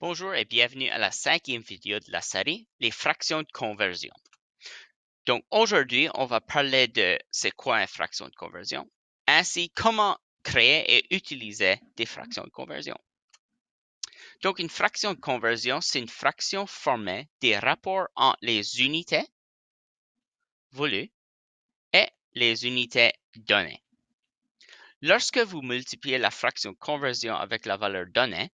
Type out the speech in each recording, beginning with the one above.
Bonjour et bienvenue à la 5e vidéo de la série, les fractions de conversion. Donc aujourd'hui, on va parler de c'est quoi une fraction de conversion, ainsi comment créer et utiliser des fractions de conversion. Donc une fraction de conversion, c'est une fraction formée des rapports entre les unités voulues et les unités données. Lorsque vous multipliez la fraction de conversion avec la valeur donnée,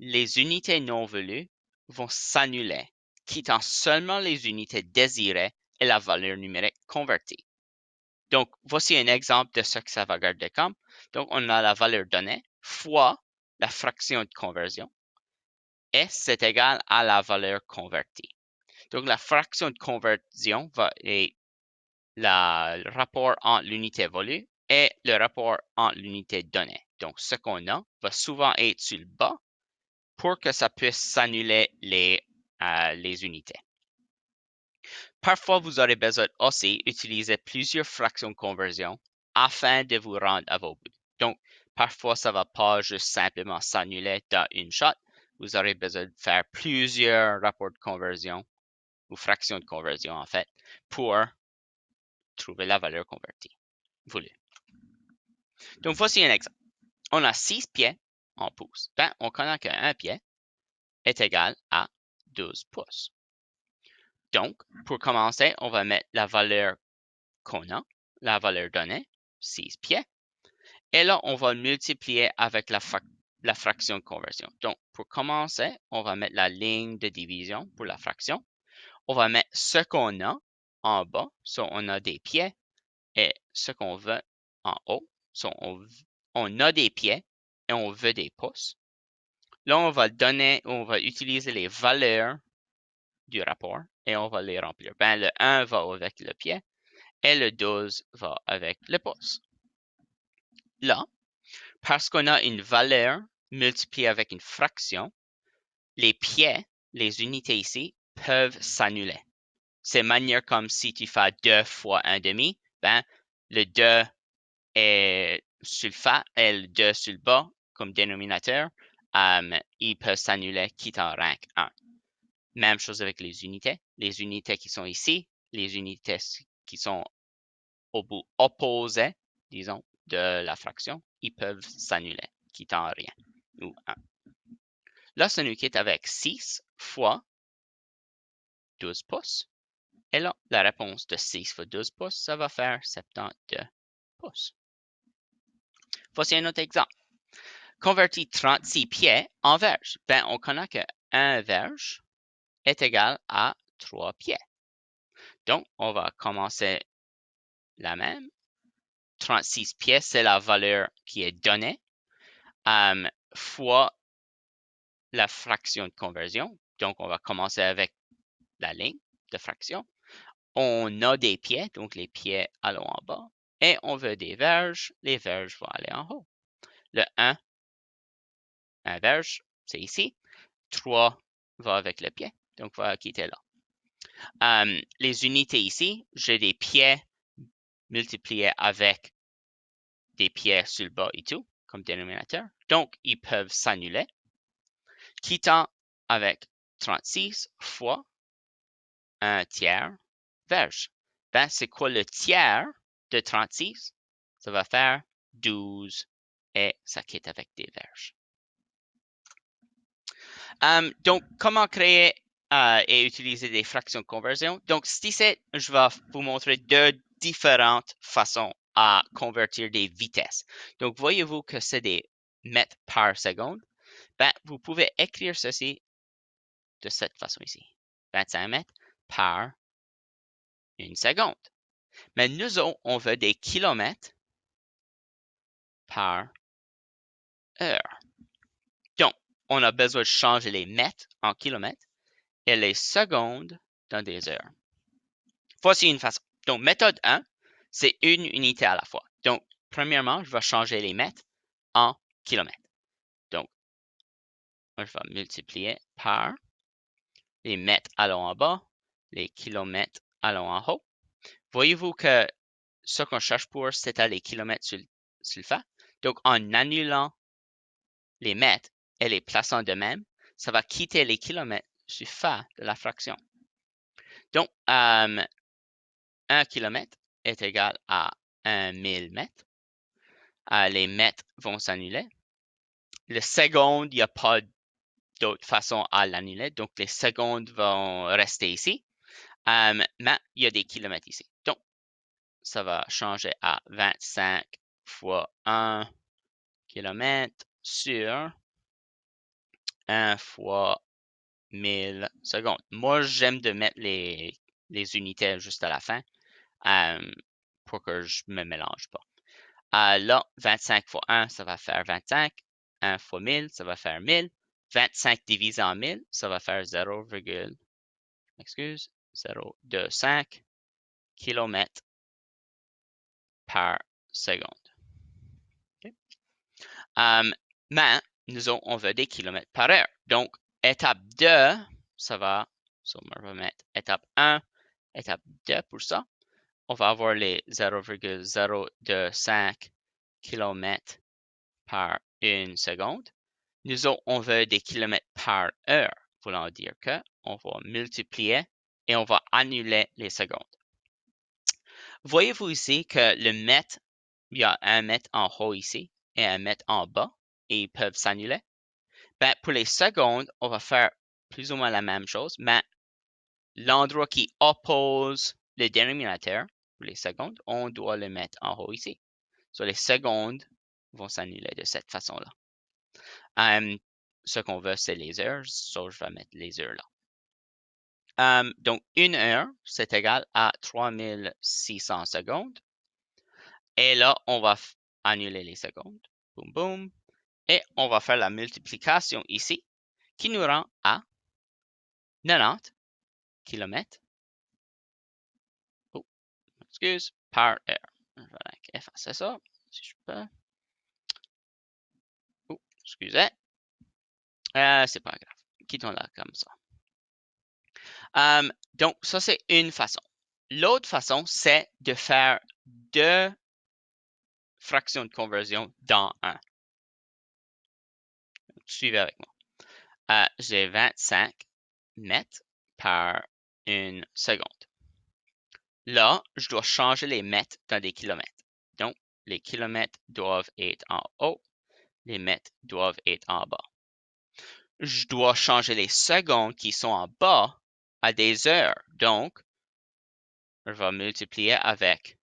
les unités non voulues vont s'annuler, quittant seulement les unités désirées et la valeur numérique convertie. Donc, voici un exemple de ce que ça va garder comme. Donc, on a la valeur donnée fois la fraction de conversion et c'est égal à la valeur convertie. Donc, la fraction de conversion va être le rapport entre l'unité voulue et le rapport entre l'unité donnée. Donc, ce qu'on a va souvent être sur le bas pour que ça puisse s'annuler les unités. Parfois, vous aurez besoin aussi d'utiliser plusieurs fractions de conversion afin de vous rendre à vos buts. Donc, parfois, ça ne va pas juste simplement s'annuler dans une shot. Vous aurez besoin de faire plusieurs rapports de conversion ou fractions de conversion, en fait, pour trouver la valeur convertie voulue. Donc, voici un exemple. On a 6 pieds en pouces. Ben, on connaît qu'un pied est égal à 12 pouces. Donc, pour commencer, on va mettre la valeur qu'on a, la valeur donnée, 6 pieds. Et là, on va multiplier avec la fraction de conversion. Donc, pour commencer, on va mettre la ligne de division pour la fraction. On va mettre ce qu'on a en bas. So, on a des pieds et ce qu'on veut en haut. So, on a des pieds et on veut des pouces. Là, on va utiliser les valeurs du rapport et on va les remplir. Ben, le 1 va avec le pied et le 12 va avec le pouce. Là, parce qu'on a une valeur multipliée avec une fraction, les pieds, les unités ici, peuvent s'annuler. C'est manière comme si tu fais 2 fois 1/2, ben, le 2 est sur le bas et le 2 sur le bas comme dénominateur, il peut s'annuler quittant rank 1. Même chose avec les unités. Les unités qui sont ici, les unités qui sont au bout opposé, disons, de la fraction, ils peuvent s'annuler, quittant rien, ou 1. Là, ça nous quitte avec 6 fois 12 pouces. Et là, la réponse de 6 fois 12 pouces, ça va faire 72 pouces. Voici un autre exemple. Convertis 36 pieds en verges. Ben, on connaît que 1 verge est égal à 3 pieds. Donc, on va commencer la même. 36 pieds, c'est la valeur qui est donnée, fois la fraction de conversion. Donc, on va commencer avec la ligne de fraction. On a des pieds, donc les pieds allons en bas. Et on veut des verges, les verges vont aller en haut. Le 1 verge, c'est ici. 3 va avec le pied, donc va quitter là. Les unités ici, j'ai des pieds multipliés avec des pieds sur le bas et tout, comme dénominateur. Donc, ils peuvent s'annuler, quittant avec 36 fois 1 tiers verge. Ben, c'est quoi le tiers de 36? Ça va faire 12 et ça quitte avec des verges. Donc, comment créer et utiliser des fractions de conversion? Donc, ici, je vais vous montrer deux différentes façons à convertir des vitesses. Donc, voyez-vous que c'est des mètres par seconde? Ben, vous pouvez écrire ceci de cette façon ici. 25 mètres par une seconde. Mais nous, on veut des kilomètres par heure. Donc, on a besoin de changer les mètres en kilomètres et les secondes dans des heures. Voici une façon. Donc, méthode 1, c'est une unité à la fois. Donc, premièrement, je vais changer les mètres en kilomètres. Donc, je vais multiplier par les mètres allons en bas, les kilomètres allons en haut. Voyez-vous que ce qu'on cherche pour, c'est les kilomètres sur le fait. Donc, en annulant les mètres et les plaçant de même, ça va quitter les kilomètres sur fin de la fraction. Donc, 1 kilomètre est égal à 1000 mètres. Les mètres vont s'annuler. Le seconde, il n'y a pas d'autre façon à l'annuler. Donc, les secondes vont rester ici. Mais il y a des kilomètres ici. Donc, ça va changer à 25 fois 1 kilomètre sur 1 fois 1000 secondes. Moi, j'aime de mettre les unités juste à la fin pour que je ne me mélange pas. Là, 25 fois 1, ça va faire 25. 1 fois 1000, ça va faire 1000. 25 divisé en 1000, ça va faire 0,25 km par seconde. Okay. Mais nous on veut des kilomètres par heure. Donc, étape 2, ça va, on va mettre étape 1, étape 2 pour ça. On va avoir les 0,025 km par une seconde. Nous on veut des kilomètres par heure, voulant dire que on va multiplier et on va annuler les secondes. Voyez-vous ici que le mètre, il y a un mètre en haut ici et un mètre en bas et ils peuvent s'annuler? Ben, pour les secondes, on va faire plus ou moins la même chose, mais l'endroit qui oppose le dénominateur pour les secondes, on doit le mettre en haut ici. So, les secondes vont s'annuler de cette façon-là. Ce qu'on veut, c'est les heures, so je vais mettre les heures là. Donc, une heure, c'est égal à 3600 secondes. Et là, on va annuler les secondes. Boum, boum. Et on va faire la multiplication ici, qui nous rend à 90 km. Oh, excuse, par heure. Je vais effacer ça, si je peux. Oh, excusez. C'est pas grave. Quittons-la comme ça. Donc, ça, c'est une façon. L'autre façon, c'est de faire deux fractions de conversion dans un. Suivez avec moi. J'ai 25 mètres par une seconde. Là, je dois changer les mètres dans des kilomètres. Donc, les kilomètres doivent être en haut, les mètres doivent être en bas. Je dois changer les secondes qui sont en bas à des heures. Donc, je vais multiplier avec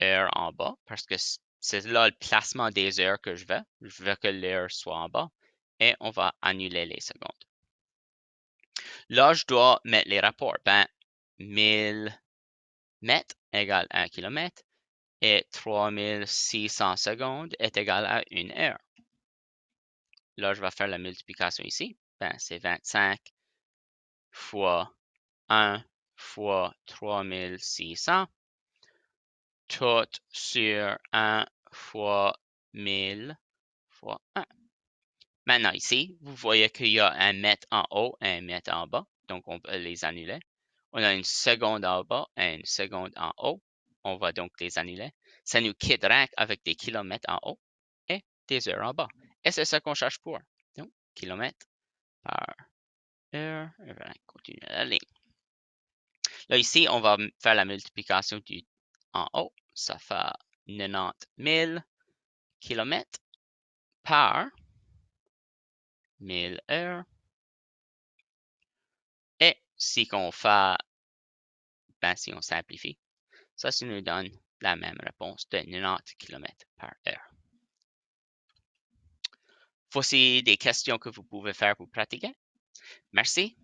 heure en bas parce que c'est là le placement des heures que je veux. Je veux que l'heure soit en bas et on va annuler les secondes. Là, je dois mettre les rapports. 1000 mètres égale 1 km et 3600 secondes est égal à 1 heure. Là, je vais faire la multiplication ici. C'est 25 fois 1 fois 3600, tout sur 1 fois 1000 fois 1. Maintenant, ici, vous voyez qu'il y a un mètre en haut et un mètre en bas. Donc, on peut les annuler. On a une seconde en bas et une seconde en haut. On va donc les annuler. Ça nous quitterait avec des kilomètres en haut et des heures en bas. Et c'est ça qu'on cherche pour. Donc, kilomètres par heure. Et voilà, continue la ligne. Là, ici, on va faire la multiplication du en haut. Ça fait 90 000 kilomètres par 1000 heures. Et si on fait, si on simplifie, ça nous donne la même réponse de 90 km par heure. Voici des questions que vous pouvez faire pour pratiquer. Merci